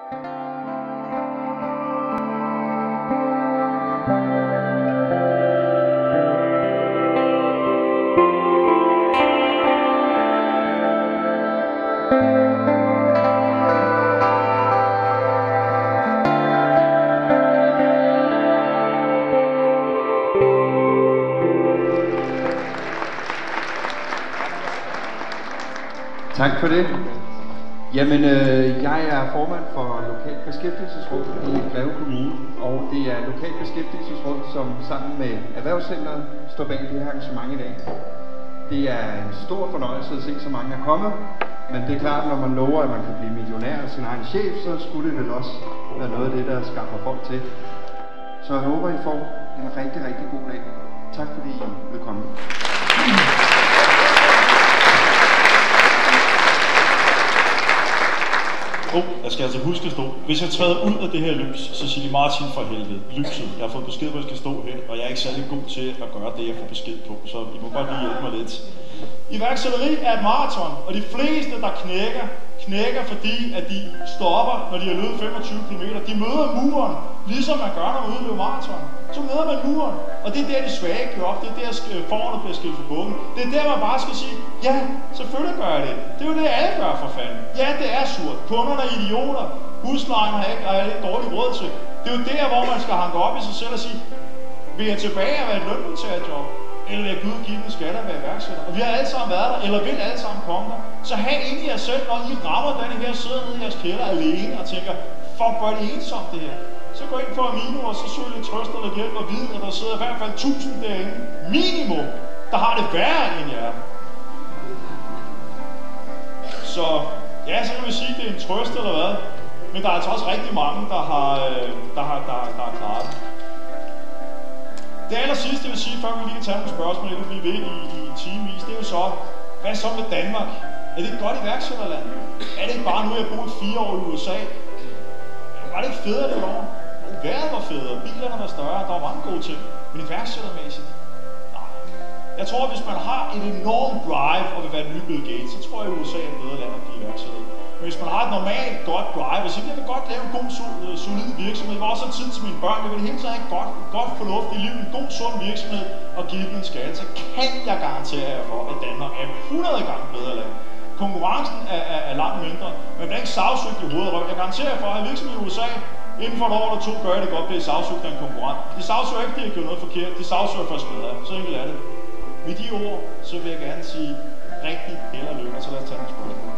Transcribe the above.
Tak for det. Jamen, jeg er formand for Lokalt Beskæftigelsesråd i Greve Kommune, og det er Lokalt Beskæftigelsesråd, som sammen med Erhvervscentret står bag det her arrangement i dag. Det er en stor fornøjelse at se så mange er kommet, men det er klart, når man lover, at man kan blive millionær af sin egen chef, så skulle det vel også være noget af det, der skaffer folk til. Så jeg håber, I får en rigtig, rigtig god dag. Tak fordi I vil komme. Jeg skal altså huske at stå. Hvis jeg træder ud af det her lys, så siger de Martin for helvede. Lyset. Jeg har fået besked på, at jeg skal stå her, og jeg er ikke særlig god til at gøre det, jeg får besked på. Så I må godt lige hjælpe mig lidt. Iværksætteri er et maraton, og de fleste, der knækker fordi, at de stopper, når de har løbet 25 km. De møder muren, ligesom man gør, når man udløber maraton. Så møder man muren, og det er der, de svage gør op. Det er der, forerne bliver skilt for bukken. Det er der, man bare skal sige, ja, selvfølgelig gør jeg det. Det er jo det, alle gør for fanden. Ja, det er surt. Kunderne er idioter. Huslejen har jeg ikke dårlig råd til. Det er jo der, hvor man skal hanke op i sig selv og sige, vil jeg tilbage at være et lønmodtagerjob? Eller vil jeg Gud give den skat at være iværksætter? Og vi har alle sammen været der, eller vil alle sammen komme der. Så have ind i jer selv, når I rammer den her, sidder nede i jeres kælder alene og tænker, fuck, hvor er det ensomt det her. Så gå ind på Amino, og så søg lidt trøst eller hjælp og vide, at der sidder i hvert fald 1000 derinde, minimum, der har det værre end jer. Så ja, så kan vi sige, at det er en trøst eller hvad. Men der er altså også rigtig mange, der har klaret det. Det aller sidste, jeg vil sige, før vi lige kan tage nogle spørgsmål, jeg kan blive ved i timevis, det er jo så, hvad så med Danmark? Er det et godt iværksætterland? Er det ikke bare nu, jeg har boet 4 år i USA? Var det ikke federe det år? Vejret var federe, bilerne var større, der var mange gode ting. Men iværksættermæssigt? Nej. Jeg tror, at hvis man har et enormt drive og vil være en ny Bill Gates, så tror jeg, at USA er et bedre land at blive iværksætter. Men hvis man har et normalt godt drive, og siger, jeg vil godt lave en god, solid virksomhed, jeg vil også have tid til mine børn, jeg vil hele tiden have et godt fornuftigt liv, en god, sund virksomhed og give dem en skatte, så kan jeg garantere jer for, at Danmark er 100 gange bedre land. Konkurrencen er langt mindre, men det er ikke sagsøgt i hovedet. Jeg garanterer jer for, at virksomhed i USA inden for et år eller 2 gør det godt, bliver sagsøgt af en konkurrent. De sagsøger ikke, fordi de har gjort noget forkert, de sagsøger for at skade af. Så enkelt er det. Med de ord, så vil jeg gerne sige rigtig held og lykke, så lad os tage nogle spørgsmål.